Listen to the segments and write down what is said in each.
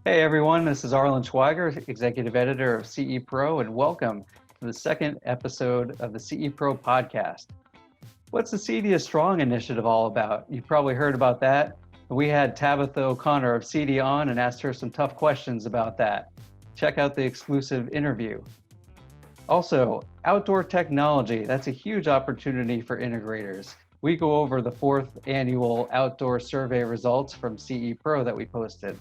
Hey everyone, this is Arlen Schweiger, Executive Editor of CE Pro, and welcome to the second episode of the CE Pro podcast. What's the CEDIASTRONG initiative all about? You've probably heard about that. We had Tabatha O'Connor of CEDIA on and asked her some tough questions about that. Check out the exclusive interview. Also, outdoor technology, that's a huge opportunity for integrators. We go over the fourth annual outdoor survey results from CE Pro that we posted.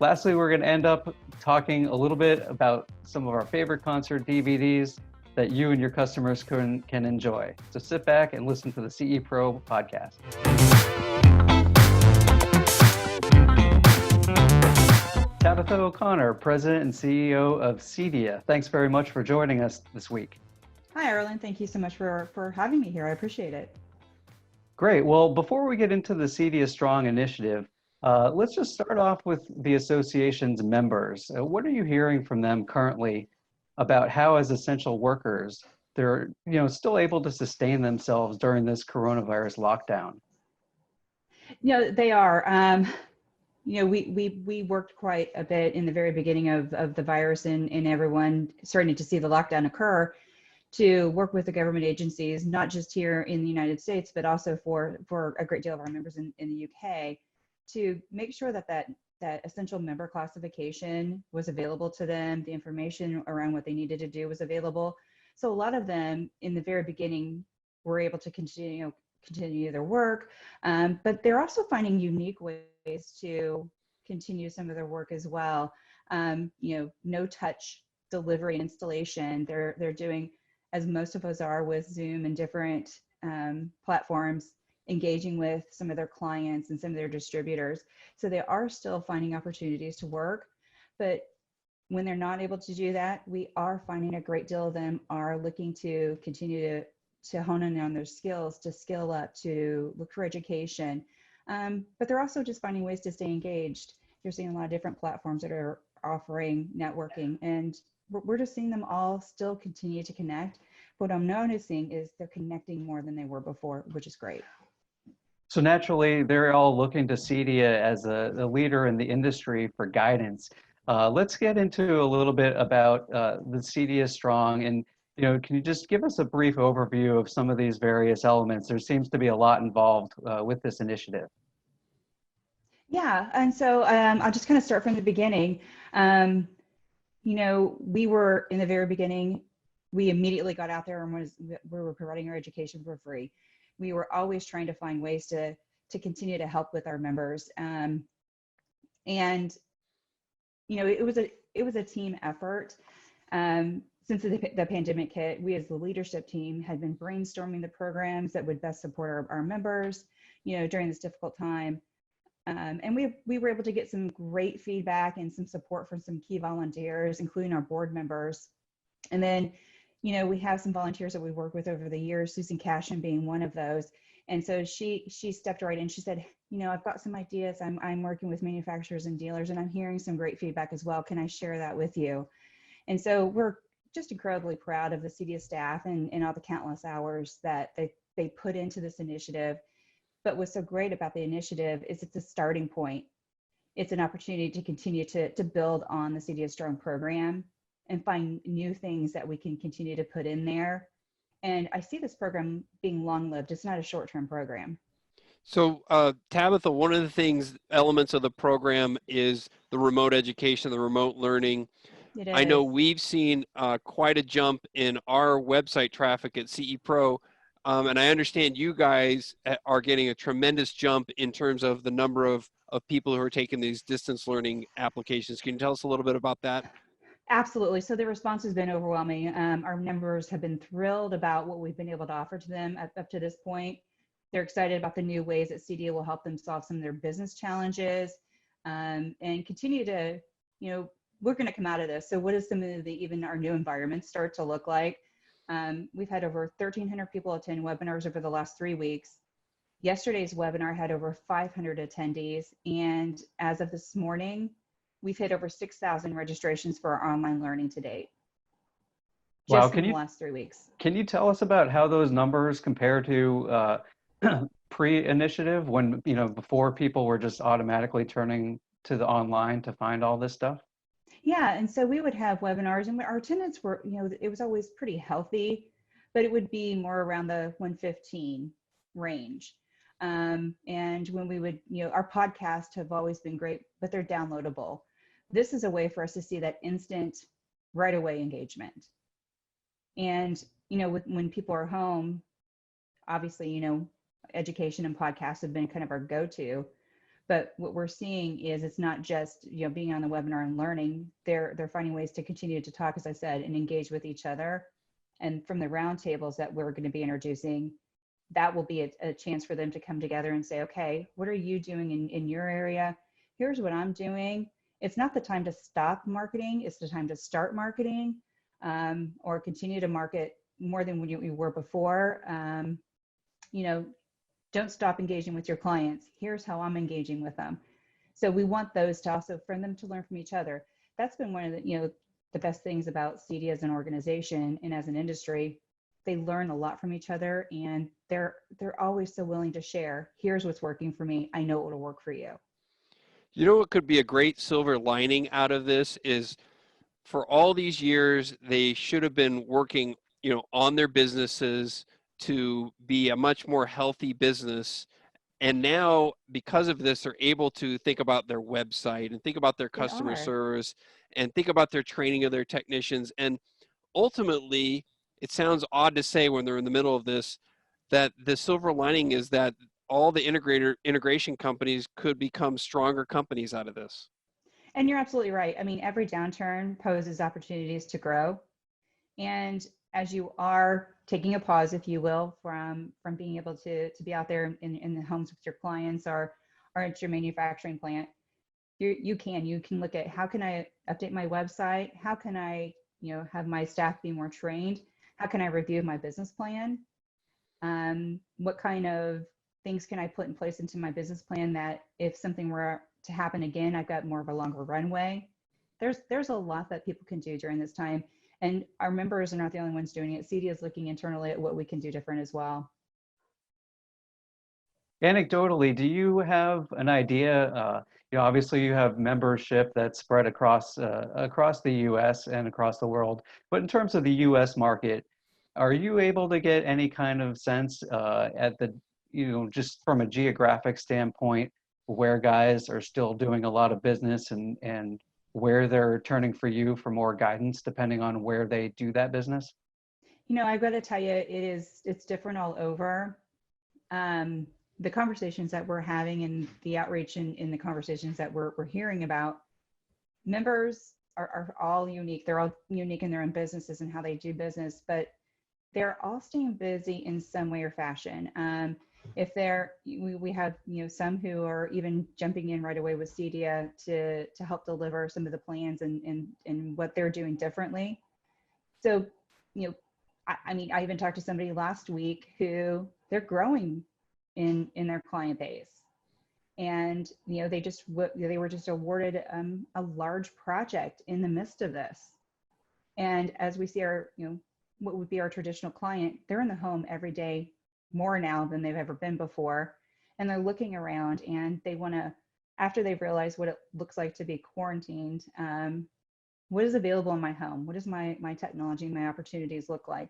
Lastly, we're going to end up talking a little bit about some of our favorite concert DVDs that you and your customers can enjoy. So sit back and listen to the CE Pro podcast. Tabatha O'Connor, President and CEO of CEDIA. Thanks very much for joining us this week. Hi, Arlen. Thank you so much for having me here. I appreciate it. Great. Well, before we get into the CEDIASTRONG initiative, let's just start off with the association's members. What are you hearing from them currently about how, as essential workers, they're still able to sustain themselves during this coronavirus lockdown? They are. We worked quite a bit in the very beginning of the virus and everyone starting to see the lockdown occur to work with the government agencies, not just here in the United States, but also for a great deal of our members in the UK, to make sure that essential member classification was available to them, the information around what they needed to do was available. So a lot of them in the very beginning were able to continue their work, but they're also finding unique ways to continue some of their work as well. No touch delivery and installation. They're doing, as most of us are, with Zoom and different platforms, engaging with some of their clients and some of their distributors. So they are still finding opportunities to work, but when they're not able to do that, we are finding a great deal of them are looking to continue to hone in on their skills, to skill up, to look for education. But they're also just finding ways to stay engaged. You're seeing a lot of different platforms that are offering networking, and we're just seeing them all still continue to connect. What I'm noticing is they're connecting more than they were before, which is great. So naturally, they're all looking to CEDIA as a leader in the industry for guidance. Let's get into a little bit about the CEDIASTRONG, and can you just give us a brief overview of some of these various elements? There seems to be a lot involved with this initiative. Yeah, and so I'll just kind of start from the beginning. We were in the very beginning, we immediately got out there and we were providing our education for free. We were always trying to find ways to continue to help with our members. It was a team effort. Since the pandemic hit, we as the leadership team had been brainstorming the programs that would best support our members, during this difficult time. And we were able to get some great feedback and some support from some key volunteers, including our board members. And then, we have some volunteers that we work with over the years, Susan Cashin being one of those. And so she stepped right in. She said, I've got some ideas. I'm working with manufacturers and dealers, and I'm hearing some great feedback as well. Can I share that with you? And so we're just incredibly proud of the CEDIA staff and all the countless hours that they put into this initiative. But what's so great about the initiative is it's a starting point. It's an opportunity to continue to build on the CEDIASTRONG program and find new things that we can continue to put in there. And I see this program being long-lived. It's not a short-term program. So Tabatha, one of the elements of the program is the remote education, the remote learning. I know we've seen quite a jump in our website traffic at CE Pro, and I understand you guys are getting a tremendous jump in terms of the number of people who are taking these distance learning applications. Can you tell us a little bit about that? Absolutely. So the response has been overwhelming. Our members have been thrilled about what we've been able to offer to them up to this point. They're excited about the new ways that CEDIA will help them solve some of their business challenges, and continue to, we're going to come out of this. So what does some of even our new environments start to look like? We've had over 1,300 people attend webinars over the last 3 weeks. Yesterday's webinar had over 500 attendees. And as of this morning, we've hit over 6,000 registrations for our online learning to date. Just in the last 3 weeks. Can you tell us about how those numbers compare to pre-initiative, when before people were just automatically turning to the online to find all this stuff? Yeah, and so we would have webinars, and our attendance were, it was always pretty healthy, but it would be more around the 115 range. And when we would, our podcasts have always been great, but they're downloadable. This is a way for us to see that instant, right away engagement. And, when people are home, obviously, education and podcasts have been kind of our go-to. But what we're seeing is it's not just, being on the webinar and learning. They're finding ways to continue to talk, as I said, and engage with each other. And from the roundtables that we're going to be introducing, that will be a chance for them to come together and say, okay, what are you doing in your area? Here's what I'm doing. It's not the time to stop marketing. It's the time to start marketing, or continue to market more than when you were before. Don't stop engaging with your clients. Here's how I'm engaging with them. So we want those to also, for them to learn from each other. That's been one of the best things about CEDIA as an organization and as an industry. They learn a lot from each other, and they're always so willing to share. Here's what's working for me. I know it'll work for you. You know what could be a great silver lining out of this is, for all these years, they should have been working, on their businesses to be a much more healthy business. And now, because of this, they're able to think about their website and think about their customer service and think about their training of their technicians. And ultimately, it sounds odd to say when they're in the middle of this, that the silver lining is that all the integration companies could become stronger companies out of this. And you're absolutely right. I mean, every downturn poses opportunities to grow. And as you are taking a pause, if you will, from being able to be out there in the homes with your clients or at your manufacturing plant, you can look at, how can I update my website? How can I, have my staff be more trained? How can I review my business plan? What kind of things can I put in place into my business plan that if something were to happen again, I've got more of a longer runway? There's a lot that people can do during this time. And our members are not the only ones doing it. CEDIA is looking internally at what we can do different as well. Anecdotally, do you have an idea? Obviously you have membership that's spread across the U.S. and across the world. But in terms of the U.S. market, are you able to get any kind of sense at the, just from a geographic standpoint, where guys are still doing a lot of business and where they're turning for you for more guidance, depending on where they do that business? I've got to tell you, it's different all over. The conversations that we're having and the outreach in the conversations that we're hearing about, members are all unique. They're all unique in their own businesses and how they do business, but they're all staying busy in some way or fashion. If we have, some who are even jumping in right away with CEDIA to help deliver some of the plans and what they're doing differently. So, I mean, I even talked to somebody last week who they're growing in their client base, and they were just awarded a large project in the midst of this. And as we see our, what would be our traditional client, they're in the home every day, more now than they've ever been before. And they're looking around and they want to, after they've realized what it looks like to be quarantined, what is available in my home? What does my technology, my opportunities look like?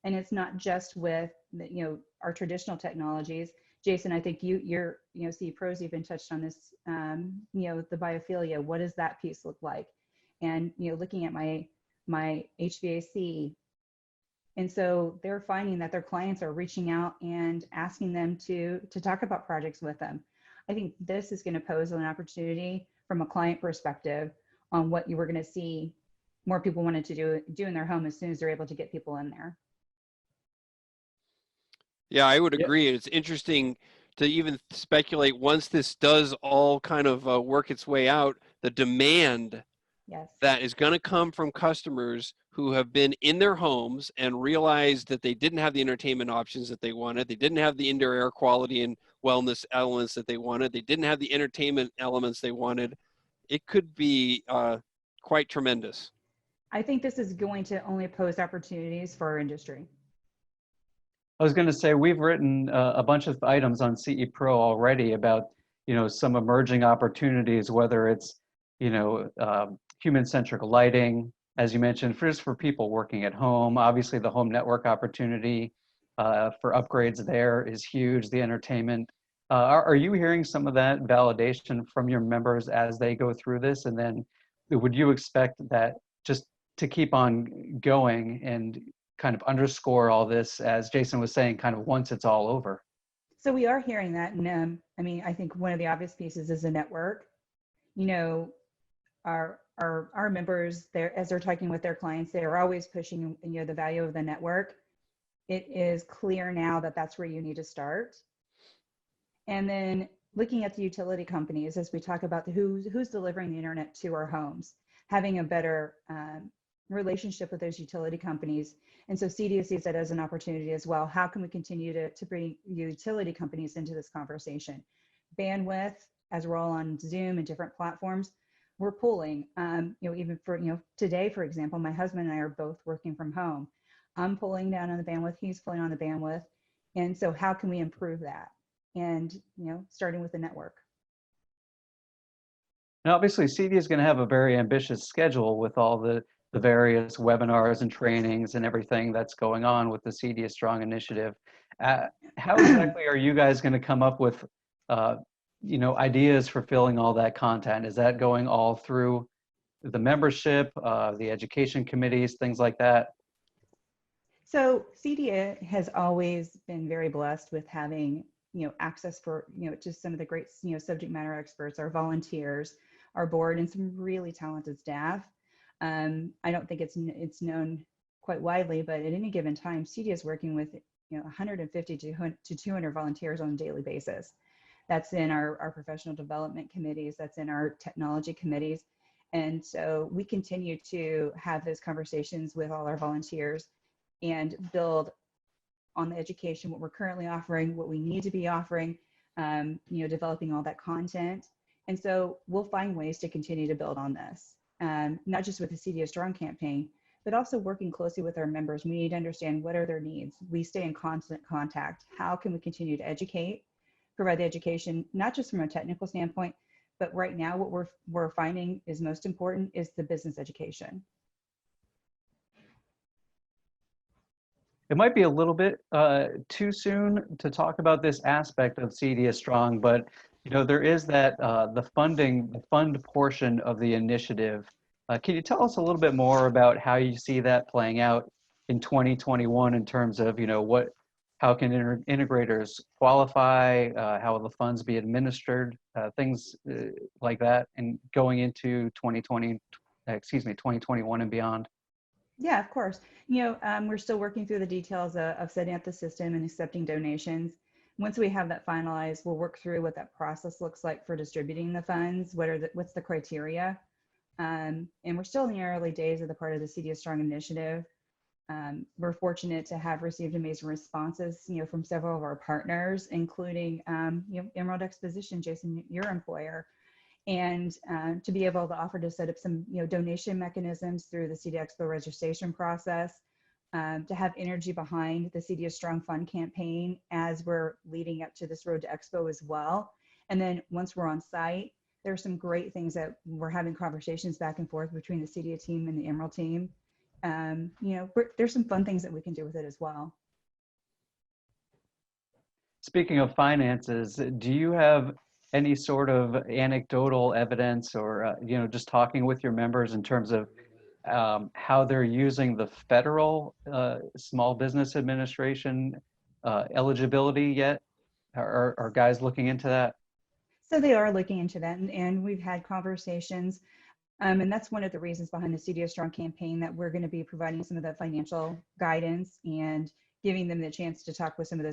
And it's not just with our traditional technologies. Jason, I think you're CE Pros even touched on this, the biophilia. What does that piece look like? And looking at my HVAC. And so they're finding that their clients are reaching out and asking them to talk about projects with them. I think this is going to pose an opportunity from a client perspective on what you were going to see more people wanted to do in their home as soon as they're able to get people in there. Yeah, I would agree. It's interesting to even speculate, once this does all kind of work its way out, the demand that is going to come from customers who have been in their homes and realized that they didn't have the entertainment options that they wanted. They didn't have the indoor air quality and wellness elements that they wanted. They didn't have the entertainment elements they wanted. It could be quite tremendous. I think this is going to only pose opportunities for our industry. I was going to say, we've written a bunch of items on CE Pro already about, some emerging opportunities, whether it's, human-centric lighting, as you mentioned, just for people working at home. Obviously, the home network opportunity for upgrades there is huge, the entertainment. Are you hearing some of that validation from your members as they go through this? And then would you expect that just to keep on going and kind of underscore all this, as Jason was saying, kind of once it's all over? So we are hearing that. And I think one of the obvious pieces is the network. Our members, as they're talking with their clients, they are always pushing, the value of the network. It is clear now that that's where you need to start. And then looking at the utility companies, as we talk about who's delivering the internet to our homes, having a better relationship with those utility companies. And so CEDIA sees that as an opportunity as well. How can we continue to bring utility companies into this conversation? Bandwidth, as we're all on Zoom and different platforms, we're pulling, even for, today, for example, my husband and I are both working from home. I'm pulling down on the bandwidth, he's pulling on the bandwidth. And so how can we improve that? And, starting with the network. And obviously, CEDIA is going to have a very ambitious schedule with all the various webinars and trainings and everything that's going on with the CEDIASTRONG initiative. How exactly are you guys going to come up with, ideas for filling all that content? Is that going all through the membership, the education committees, things like that? So CEDIA has always been very blessed with having, access for, just some of the great, subject matter experts, our volunteers, our board, and some really talented staff. I don't think it's known quite widely, but at any given time, CEDIA is working with 150 to 200 volunteers on a daily basis. That's in our professional development committees, that's in our technology committees. And so we continue to have those conversations with all our volunteers and build on the education, what we're currently offering, what we need to be offering, developing all that content. And so we'll find ways to continue to build on this, not just with the CEDIASTRONG campaign, but also working closely with our members. We need to understand what are their needs. We stay in constant contact. How can we continue to educate, provide the education, not just from a technical standpoint, but right now what we're finding is most important is the business education. It might be a little bit too soon to talk about this aspect of CEDIASTRONG, but there is that the fund portion of the initiative. Can you tell us a little bit more about how you see that playing out in 2021 in terms of how can integrators qualify, how will the funds be administered, things like that, and going into 2021 and beyond? Yeah, of course. We're still working through the details of setting up the system and accepting donations. Once we have that finalized, we'll work through what that process looks like for distributing the funds. What's the criteria? And we're still in the early days of the part of the CEDIASTRONG initiative. We're fortunate to have received amazing responses, from several of our partners, including, Emerald Exposition, Jason, your employer, and to be able to offer to set up some, donation mechanisms through the CEDIA Expo registration process, to have energy behind the CEDIASTRONG Fund campaign as we're leading up to this Road to Expo as well. And then once we're on site, there's some great things that we're having conversations back and forth between the CEDIA team and the Emerald team. There's some fun things that we can do with it as well. Speaking of finances, do you have any sort of anecdotal evidence or, just talking with your members in terms of how they're using the federal Small Business Administration eligibility yet? Are guys looking into that? So they are looking into that, and we've had conversations. And that's one of the reasons behind the CEDIASTRONG campaign, that we're going to be providing some of the financial guidance and giving them the chance to talk with some of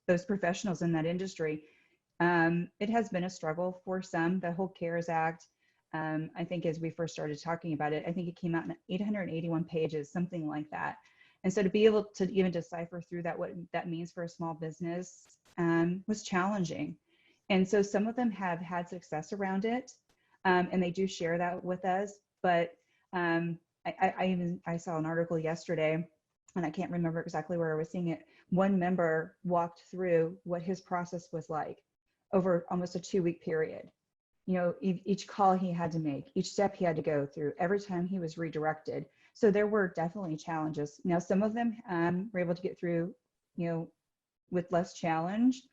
those professionals in that industry. It has been a struggle for some. The whole CARES Act, I think as we first started talking about it, I think it came out in 881 pages, something like that. And so to be able to even decipher through that, what that means for a small business, was challenging. And so some of them have had success around it, and they do share that with us. But I saw an article yesterday, and I can't remember exactly where I was seeing it. One member walked through what his process was like. over almost a 2-week period. You know, each call he had to make, each step he had to go through, every time he was redirected. So there were definitely challenges. Now, some of them were able to get through, you know, with less challenge,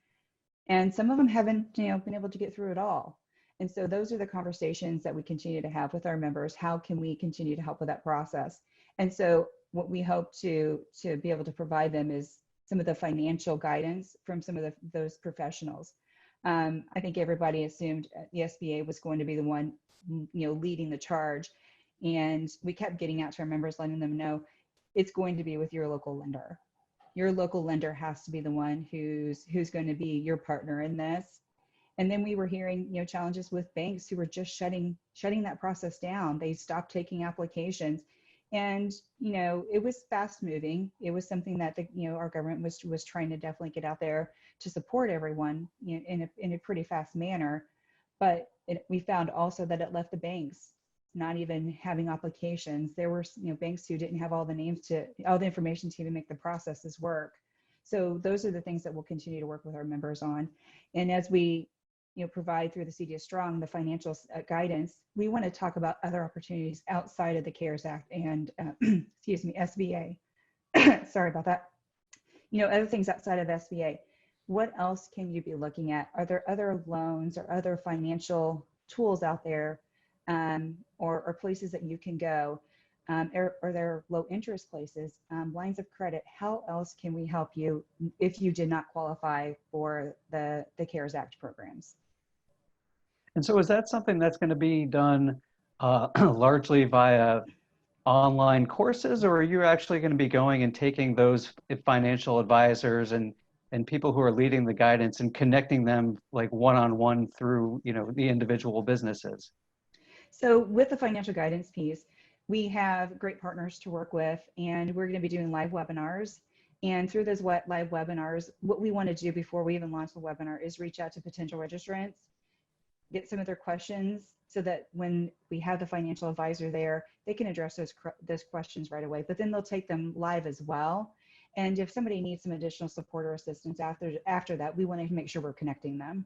and some of them haven't, you know, been able to get through it all. And so those are the conversations that we continue to have with our members. How can we continue to help with that process? And so what we hope to be able to provide them is some of the financial guidance from some of those professionals. I think everybody assumed the SBA was going to be the one, you know, leading the charge. And we kept getting out to our members, letting them know it's going to be with your local lender. Your local lender has to be the one who's going to be your partner in this. And then we were hearing, you know, challenges with banks who were just shutting that process down. They stopped taking applications. And, you know, it was fast moving. It was something that you know, our government was trying to definitely get out there to support everyone, you know, in a pretty fast manner. But we found also that it left the banks not even having applications. There were, you know, banks who didn't have all the information to even make the processes work. So those are the things that we'll continue to work with our members on. And as we, you know, provide through the CEDIASTRONG the financial guidance, we want to talk about other opportunities outside of the CARES Act and excuse me, SBA. Sorry about that. You know, other things outside of SBA. What else can you be looking at? Are there other loans or other financial tools out there, or places that you can go? Are there low interest places, lines of credit? How else can we help you if you did not qualify for the CARES Act programs? And so is that something that's going to be done largely via online courses, or are you actually going to be going and taking those financial advisors and people who are leading the guidance and connecting them like one-on-one through, you know, the individual businesses? So with the financial guidance piece, we have great partners to work with, and we're going to be doing live webinars. And through those live webinars, what we want to do before we even launch the webinar is reach out to potential registrants, get some of their questions, so that when we have the financial advisor there, they can address those questions right away. But then they'll take them live as well. And if somebody needs some additional support or assistance after that, we want to make sure we're connecting them.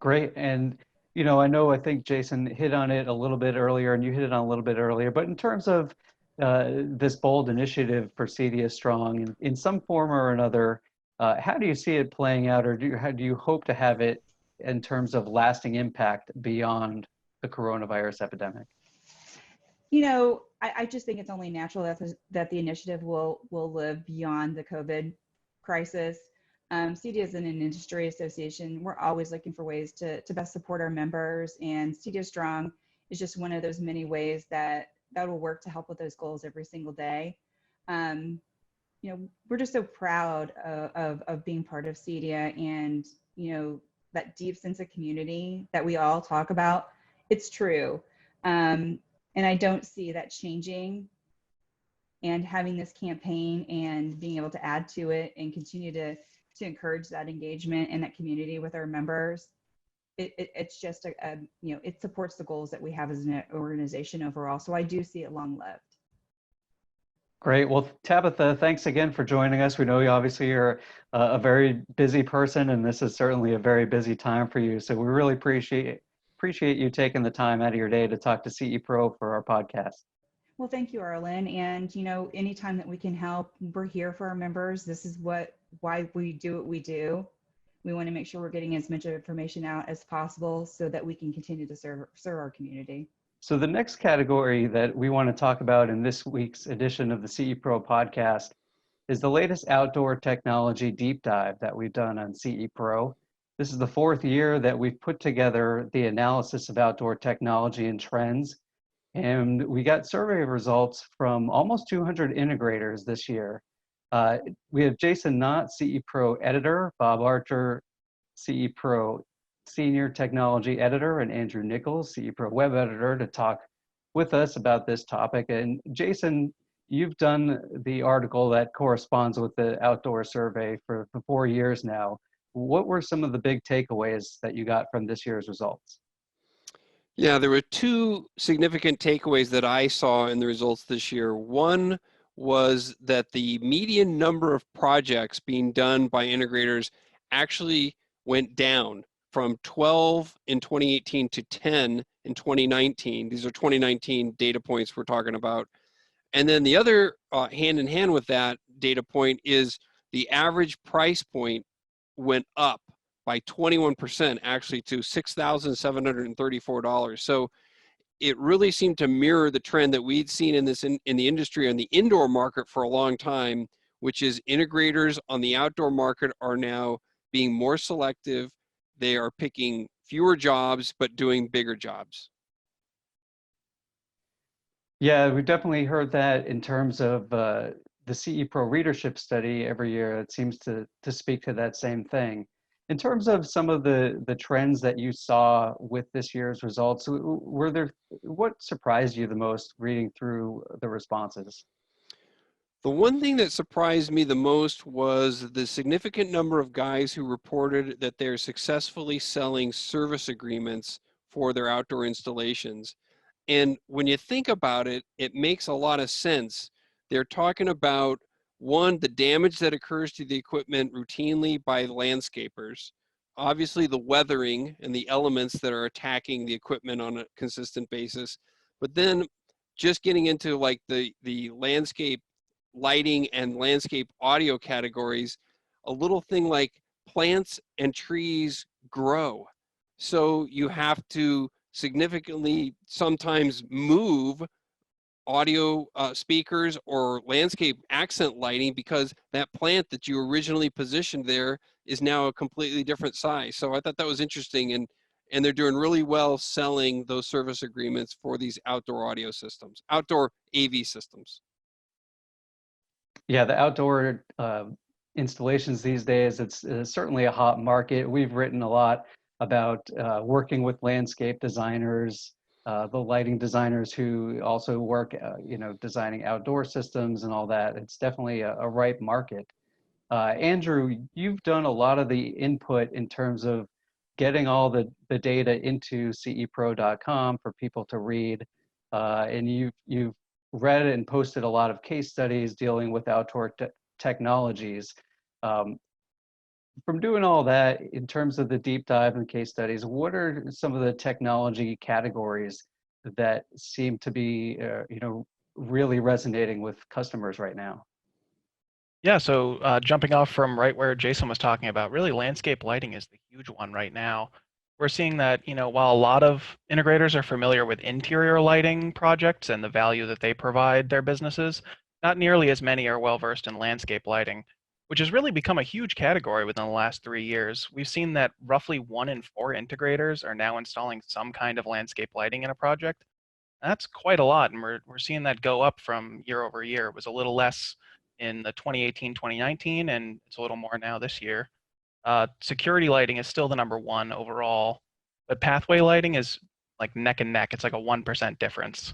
Great. And, you know, I think Jason hit on it a little bit earlier, and you hit it on a little bit earlier, but in terms of this bold initiative for CEDIASTRONG in some form or another, how do you see it playing out, or how do you hope to have it in terms of lasting impact beyond the coronavirus epidemic? You know, I just think it's only natural that the initiative will live beyond the COVID crisis. CEDIA is an industry association. We're always looking for ways to best support our members, and CEDIASTRONG is just one of those many ways that will work to help with those goals every single day. You know, we're just so proud of being part of CEDIA, and, you know, that deep sense of community that we all talk about. It's true. And I don't see that changing. And having this campaign and being able to add to it and continue to encourage that engagement and that community with our members, it's just you know, it supports the goals that we have as an organization overall. So I do see it long-lived. Great. Well, Tabatha, thanks again for joining us. We know you obviously are a very busy person, and this is certainly a very busy time for you. So we really appreciate you taking the time out of your day to talk to CE Pro for our podcast. Well, thank you, Arlen. And, you know, anytime that we can help, we're here for our members. This is why we do what we do. We want to make sure we're getting as much information out as possible so that we can continue to serve our community. So the next category that we want to talk about in this week's edition of the CE Pro podcast is the latest outdoor technology deep dive that we've done on CE Pro. This is the 4th year that we've put together the analysis of outdoor technology and trends. And we got survey results from almost 200 integrators this year. We have Jason Knott, CE Pro editor, Bob Archer, CE Pro senior technology editor, and Andrew Nichols, CE Pro web editor, to talk with us about this topic. And Jason, you've done the article that corresponds with the outdoor survey for 4 years now. What were some of the big takeaways that you got from this year's results? Yeah, there were 2 significant takeaways that I saw in the results this year. One was that the median number of projects being done by integrators actually went down from 12 in 2018 to 10 in 2019. These are 2019 data points we're talking about. And then the other hand in hand with that data point is the average price point went up by 21%, actually to $6,734. So it really seemed to mirror the trend that we'd seen in the industry on the indoor market for a long time, which is integrators on the outdoor market are now being more selective. They are picking fewer jobs, but doing bigger jobs. Yeah, we definitely heard that in terms of the CE Pro readership study every year. It seems to speak to that same thing. In terms of some of the trends that you saw with this year's results, what surprised you the most reading through the responses? The one thing that surprised me the most was the significant number of guys who reported that they're successfully selling service agreements for their outdoor installations. And when you think about it, it makes a lot of sense. They're talking about, one, the damage that occurs to the equipment routinely by landscapers, obviously the weathering and the elements that are attacking the equipment on a consistent basis, but then just getting into like the landscape lighting and landscape audio categories, a little thing like plants and trees grow. So you have to significantly sometimes move audio speakers or landscape accent lighting because that plant that you originally positioned there is now a completely different size. So I thought that was interesting, and they're doing really well selling those service agreements for these outdoor audio systems, outdoor AV systems. Yeah, the outdoor installations these days, it's certainly a hot market. We've written a lot about working with landscape designers, the lighting designers who also work, designing outdoor systems and all that. It's definitely a ripe market. Andrew, you've done a lot of the input in terms of getting all the data into cepro.com for people to read, and you've read and posted a lot of case studies dealing with outdoor technologies. From doing all that, in terms of the deep dive and case studies, what are some of the technology categories that seem to be, really resonating with customers right now? Yeah, so jumping off from right where Jason was talking about, really landscape lighting is the huge one right now. We're seeing that, while a lot of integrators are familiar with interior lighting projects and the value that they provide their businesses, not nearly as many are well versed in landscape lighting, which has really become a huge category within the last 3 years. We've seen that roughly 1 in 4 integrators are now installing some kind of landscape lighting in a project. That's quite a lot, and we're seeing that go up from year over year. It was a little less in the 2018, 2019, and it's a little more now this year. Security lighting is still the #1 overall, but pathway lighting is like neck and neck. It's like a 1% difference.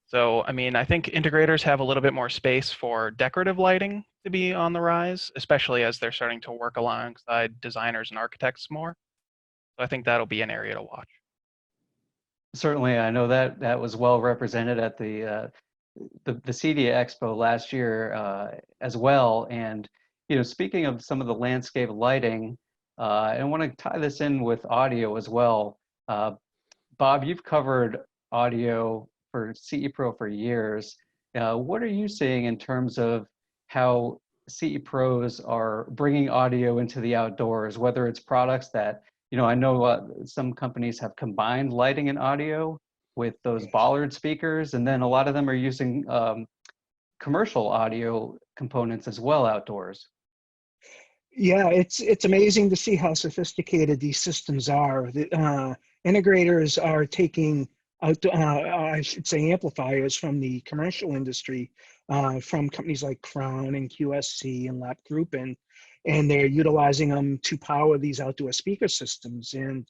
So, I mean, I think integrators have a little bit more space for decorative lighting to be on the rise, especially as they're starting to work alongside designers and architects more. So I think that'll be an area to watch. Certainly, I know that was well represented at the CEDIA Expo last year as well. And speaking of some of the landscape lighting, I want to tie this in with audio as well. Bob, you've covered audio for CE Pro for years. What are you seeing in terms of how CE Pros are bringing audio into the outdoors, whether it's products that, I know some companies have combined lighting and audio with those bollard speakers, and then a lot of them are using commercial audio components as well outdoors. Yeah, it's amazing to see how sophisticated these systems are. The integrators are taking I should say amplifiers from the commercial industry, from companies like Crown and QSC and Lap Group, and they're utilizing them to power these outdoor speaker systems. And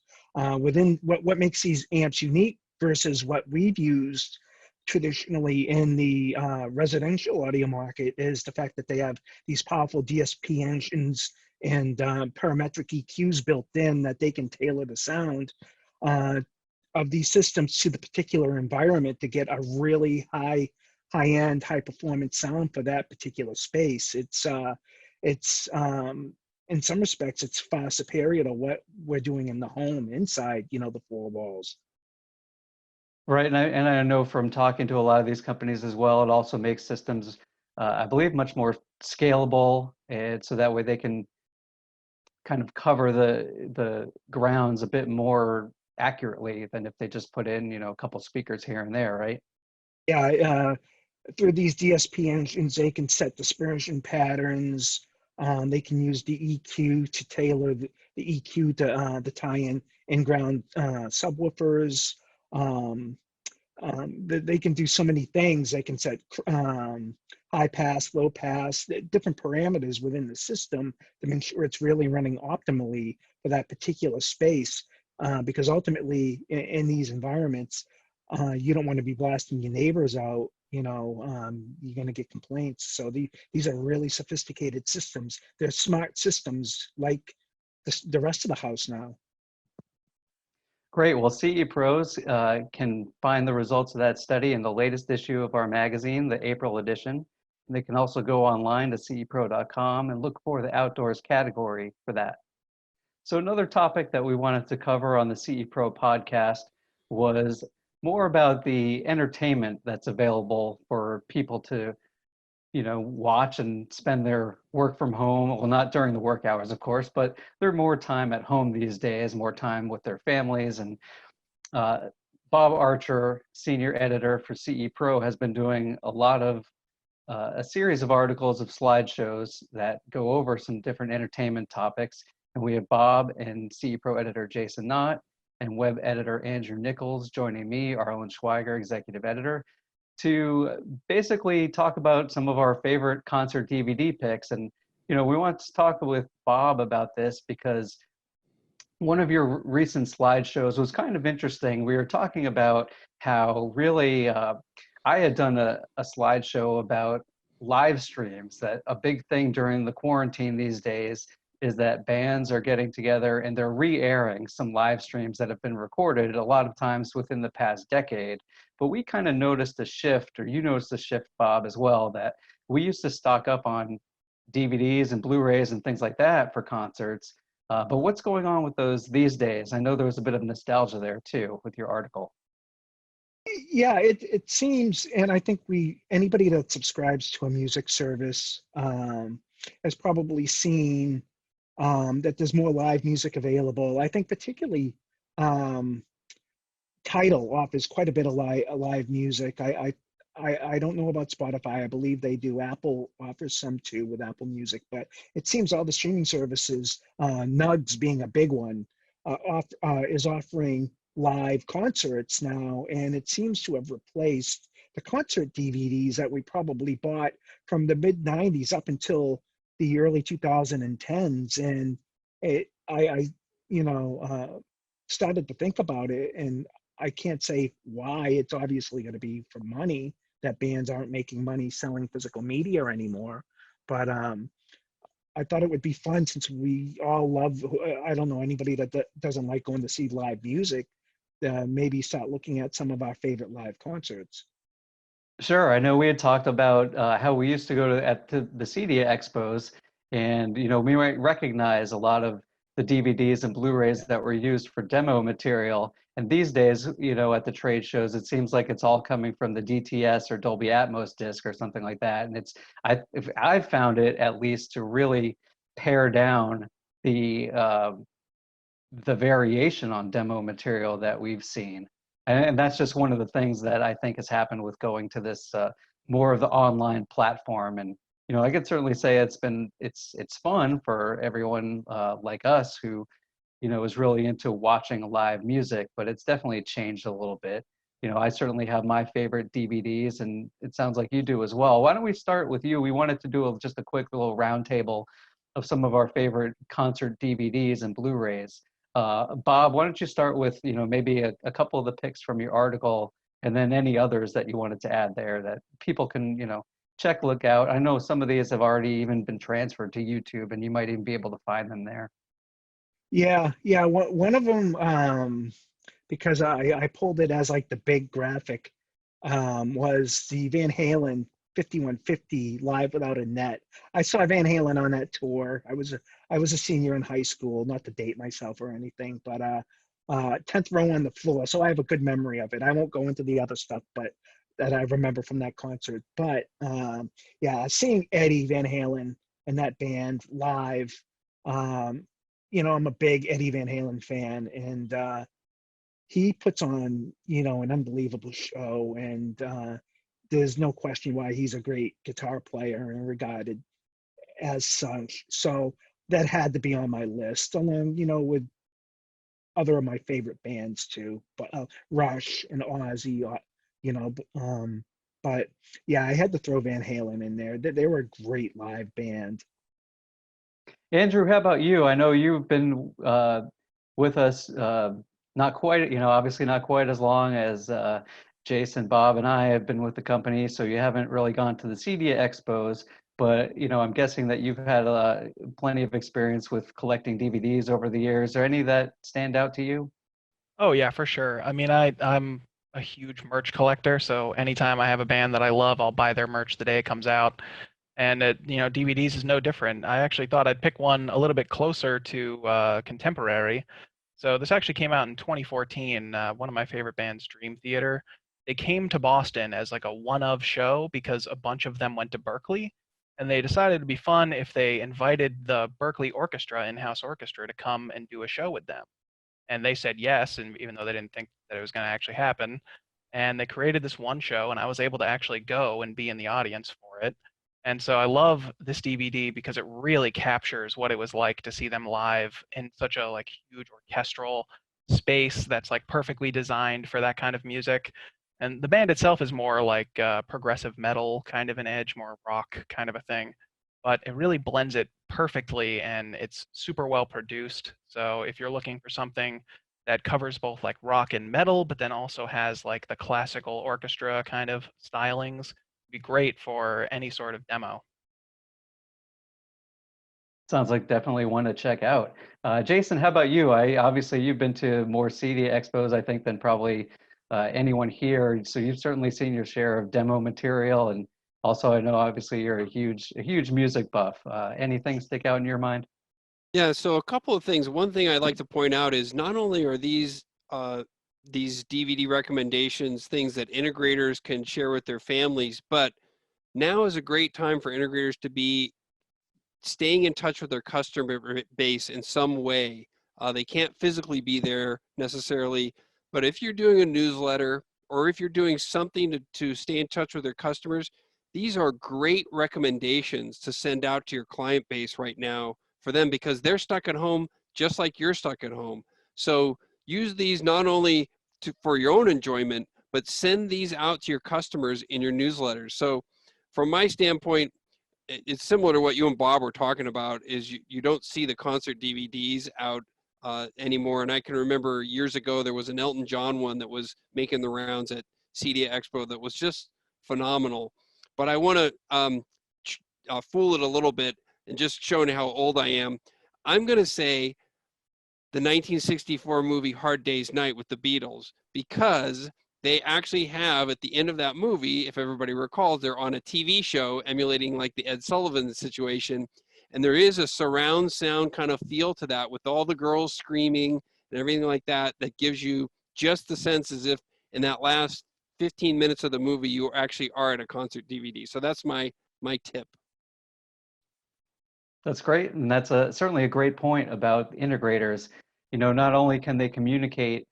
within what makes these amps unique versus what we've used traditionally in the residential audio market is the fact that they have these powerful DSP engines and parametric EQs built in that they can tailor the sound of these systems to the particular environment to get a really high high-end, high-performance sound for that particular space. It's in some respects, it's far superior to what we're doing in the home inside, the four walls. Right, and I know from talking to a lot of these companies as well, it also makes systems, I believe, much more scalable, and so that way they can kind of cover the grounds a bit more accurately than if they just put in, a couple speakers here and there, right? Yeah, through these DSP engines, they can set dispersion patterns. They can use the EQ to tailor the EQ to the tie-in in-ground subwoofers. They can do so many things. They can set high pass, low pass, different parameters within the system to make sure it's really running optimally for that particular space. Because ultimately, in these environments, you don't want to be blasting your neighbors out. You're going to get complaints. So these are really sophisticated systems. They're smart systems like the rest of the house now. Great. Well, CE Pros can find the results of that study in the latest issue of our magazine, the April edition. And they can also go online to cepro.com and look for the outdoors category for that. So another topic that we wanted to cover on the CE Pro podcast was more about the entertainment that's available for people to, watch and spend their work from home. Well, not during the work hours, of course, but they're more time at home these days, more time with their families. And Bob Archer, senior editor for CE Pro, has been doing a series of articles of slideshows that go over some different entertainment topics. And we have Bob and CE Pro editor Jason Knott and web editor Andrew Nichols joining me, Arlen Schweiger, executive editor, to basically talk about some of our favorite concert DVD picks. And, we want to talk with Bob about this because one of your recent slideshows was kind of interesting. We were talking about how really I had done a slideshow about live streams, that a big thing during the quarantine these days is that bands are getting together and they're re-airing some live streams that have been recorded a lot of times within the past decade. But we kind of noticed a shift, or you noticed a shift, Bob, as well, that we used to stock up on DVDs and Blu-rays and things like that for concerts. But what's going on with those these days? I know there was a bit of nostalgia there too with your article. Yeah, it seems, and I think anybody that subscribes to a music service has probably seen that there's more live music available. I think particularly Tidal offers quite a bit of live music. I don't know about Spotify. I believe they do. Apple offers some too with Apple Music, but it seems all the streaming services, Nugs being a big one, is offering live concerts now, and it seems to have replaced the concert DVDs that we probably bought from the mid 90s up until the early 2010s. And I started to think about it, and I can't say why. It's obviously going to be for money, that bands aren't making money selling physical media anymore. But I thought it would be fun, since we all love, I don't know anybody that doesn't like going to see live music, maybe start looking at some of our favorite live concerts. Sure. I know we had talked about how we used to go to the CEDIA expos, and we might recognize a lot of the DVDs and Blu-rays that were used for demo material. And these days, at the trade shows, it seems like it's all coming from the DTS or Dolby Atmos disc or something like that. And I've found it, at least, to really pare down the variation on demo material that we've seen. And that's just one of the things that I think has happened with going to this more of the online platform. And I could certainly say it's fun for everyone like us who is really into watching live music, but it's definitely changed a little bit. I certainly have my favorite DVDs, and it sounds like you do as well. Why don't we start with you? We wanted to do just a quick little roundtable of some of our favorite concert DVDs and Blu-rays. Bob, why don't you start with maybe a couple of the picks from your article, and then any others that you wanted to add there that people can look out. I know some of these have already even been transferred to YouTube, and you might even be able to find them there. Yeah. One of them, because I pulled it as like the big graphic was the Van Halen 5150 Live Without a Net. I saw Van Halen on that tour. I was a senior in high school, not to date myself or anything, but 10th row on the floor. So I have a good memory of it. I won't go into the other stuff, but that I remember from that concert. But yeah, seeing Eddie Van Halen and that band live, you know, I'm a big Eddie Van Halen fan, and he puts on, you know, an unbelievable show, and there's no question why he's a great guitar player and regarded as such. So that had to be on my list, along, you know, with other of my favorite bands too, but Rush and Ozzy, you know, but yeah, I had to throw Van Halen in there. They were a great live band. Andrew, how about you? I know you've been with us, not quite, you know, obviously not quite as long as Jason, Bob, and I have been with the company, so you haven't really gone to the CEDIA expos, but, you know, I'm guessing that you've had plenty of experience with collecting DVDs over the years. Are any that stand out to you? Oh yeah, for sure. I mean, I'm a huge merch collector, so anytime I have a band that I love, I'll buy their merch the day it comes out. And you know, DVDs is no different. I actually thought I'd pick one a little bit closer to contemporary. So this actually came out in 2014. One of my favorite bands, Dream Theater, they came to Boston as like a one-of show because a bunch of them went to Berkeley, and they decided it'd be fun if they invited the Berkeley Orchestra, in-house orchestra, to come and do a show with them. And they said yes, and even though they didn't think that it was going to actually happen, and they created this one show, and I was able to actually go and be in the audience for it. And so I love this DVD because it really captures what it was like to see them live in such a like huge orchestral space that's like perfectly designed for that kind of music. And the band itself is more like progressive metal kind of an edge, more rock kind of a thing, but it really blends it perfectly, and it's super well produced. So if you're looking for something that covers both like rock and metal, but then also has like the classical orchestra kind of stylings, be great for any sort of demo. Sounds like definitely one to check out. Jason, how about you? Obviously you've been to more CEDIA expos, I think, than probably anyone here. So you've certainly seen your share of demo material, and also I know obviously you're a huge music buff. Anything stick out in your mind? Yeah, so a couple of things. One thing I'd like to point out is not only are these DVD recommendations things that integrators can share with their families, but now is a great time for integrators to be staying in touch with their customer base in some way. They can't physically be there necessarily, but if you're doing a newsletter or if you're doing something to stay in touch with their customers, these are great recommendations to send out to your client base right now for them, because they're stuck at home just like you're stuck at home. So use these not only for your own enjoyment, but send these out to your customers in your newsletters. So from my standpoint, it's similar to what you and Bob were talking about, is you don't see the concert DVDs out anymore. And I can remember years ago, there was an Elton John one that was making the rounds at CEDIA Expo that was just phenomenal. But I want to fool it a little bit and just showing how old I am. I'm going to say the 1964 movie Hard Day's Night with the Beatles, because they actually have at the end of that movie, if everybody recalls, they're on a TV show emulating like the Ed Sullivan situation. And there is a surround sound kind of feel to that with all the girls screaming and everything like that, that gives you just the sense as if in that last 15 minutes of the movie, you actually are at a concert DVD. So that's my tip. That's great, and that's certainly a great point about integrators. You know, not only can they communicate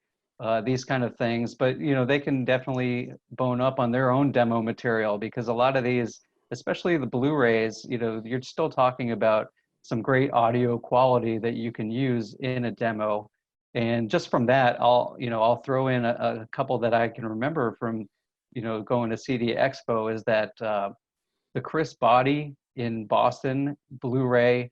these kind of things, but you know they can definitely bone up on their own demo material, because a lot of these, especially the Blu-rays, you know, you're still talking about some great audio quality that you can use in a demo. And just from that, I'll throw in a couple that I can remember from, you know, going to CD Expo, is that the Chris Body in Boston Blu-ray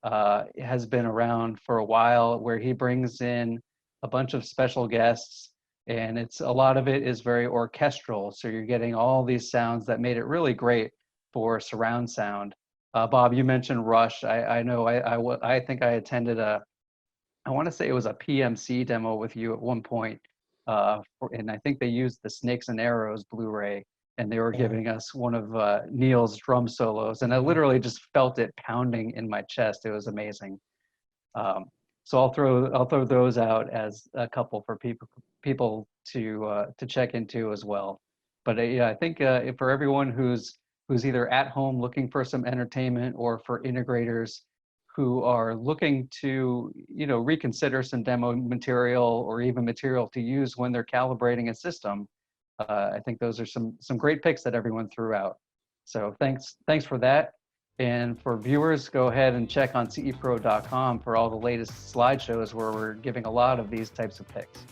has been around for a while, where he brings in a bunch of special guests, and it's a lot of it is very orchestral. So you're getting all these sounds that made it really great for surround sound. Bob, you mentioned Rush. I know I think I attended I want to say it was a PMC demo with you at one point. and I think they used the Snakes and Arrows Blu-ray, and they were Yeah. giving us one of Neil's drum solos, and I literally just felt it pounding in my chest. It was amazing. So I'll throw those out as a couple for people to check into as well. But yeah, I think for everyone who's either at home looking for some entertainment, or for integrators who are looking to reconsider some demo material or even material to use when they're calibrating a system, I think those are some great picks that everyone threw out. So thanks for that. And for viewers, go ahead and check on CEPro.com for all the latest slideshows where we're giving a lot of these types of picks.